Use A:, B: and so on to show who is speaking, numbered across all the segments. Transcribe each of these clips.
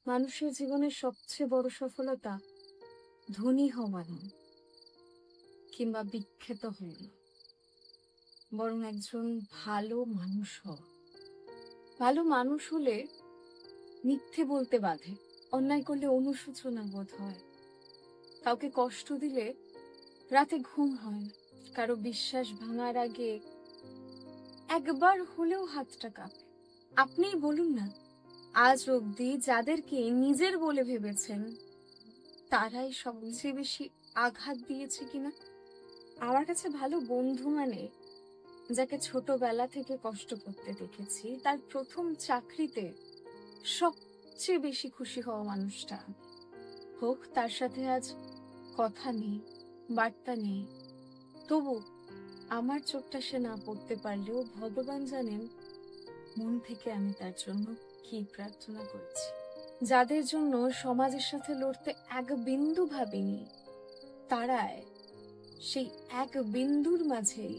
A: মানুষের জীবনের সবচেয়ে বড় সফলতা ধনী হওয়া নয় কিংবা বিখ্যাত হওয়া নয়, বরং একজন ভালো মানুষ হওয়া। ভালো মানুষ হলে মিথ্যে বলতে বাধে, অন্যায় করলে অনুশোচনা বোধ হয়, কাউকে কষ্ট দিলে রাতে ঘুম হয় না, কারো বিশ্বাস ভাঙার আগে একবার হলেও হাতটা কাঁপে। আপনিই বলুন না, আজ অবধি যাদেরকে নিজের বলে ভেবেছেন তারাই সবচেয়ে বেশি আঘাত দিয়েছে কিনা? আমার কাছে ভালো বন্ধু মানে যাকে ছোটবেলা থেকে কষ্ট করতে দেখেছি, তার প্রথম চাকরিতে সবচেয়ে বেশি খুশি হওয়া মানুষটা। হোক তার সাথে আজ কথা নেই, বার্তা নেই, তবু আমার চোখটা সে না পড়তে পারলেও ভগবান জানেন মন থেকে আমি তার জন্য কি প্রার্থনা করেছি। যাদের জন্য সমাজের সাথে লড়তে এক বিন্দু ভাবিনি, তারাই সেই এক বিন্দুর মাঝেই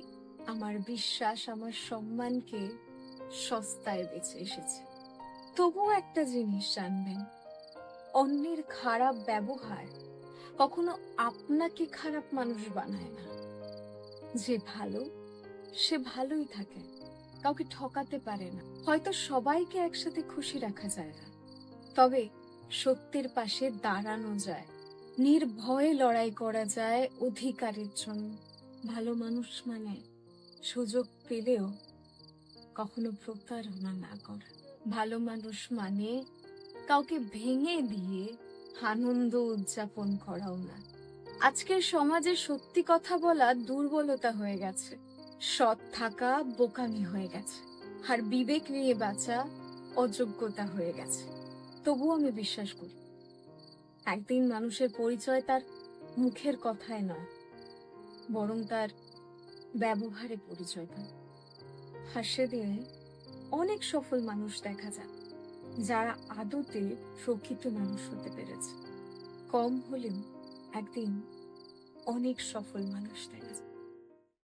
A: আমার বিশ্বাস, আমার সম্মানকে সস্তায় বেঁচে এসেছে। তবুও একটা জিনিস জানবেন, অন্যের খারাপ ব্যবহার কখনো আপনাকে খারাপ মানুষ বানায় না। যে ভালো সে ভালোই থাকে, কাউকে ঠকাতে পারে না। হয়তো সবাইকে একসাথে খুশি রাখা যায় না, তবে সত্যের পাশে দাঁড়ানো যায়, নির্ভয়ে লড়াই করা যায় অধিকারের জন্য। ভালো মানুষ মানে সুযোগ পেলেও কখনো প্রতারণা না করা। ভালো মানুষ মানে কাউকে ভেঙে দিয়ে আনন্দ উদযাপন করাও না। আজকের সমাজে সত্যি কথা বলা দুর্বলতা হয়ে গেছে, সৎ থাকা বোকামি হয়ে গেছে, আর বিবেক নিয়ে বাঁচা অযোগ্যতা হয়ে গেছে। তবুও আমি বিশ্বাস করি একদিন মানুষের পরিচয় তার মুখের কথায় নয়, বরং তার ব্যবহারে পরিচয় পায়। আর সেদিনে অনেক সফল মানুষ দেখা যায় যারা আদতে প্রকৃত মানুষ হতে পেরেছে। কম হলেও একদিন অনেক সফল মানুষ দেখা যায়।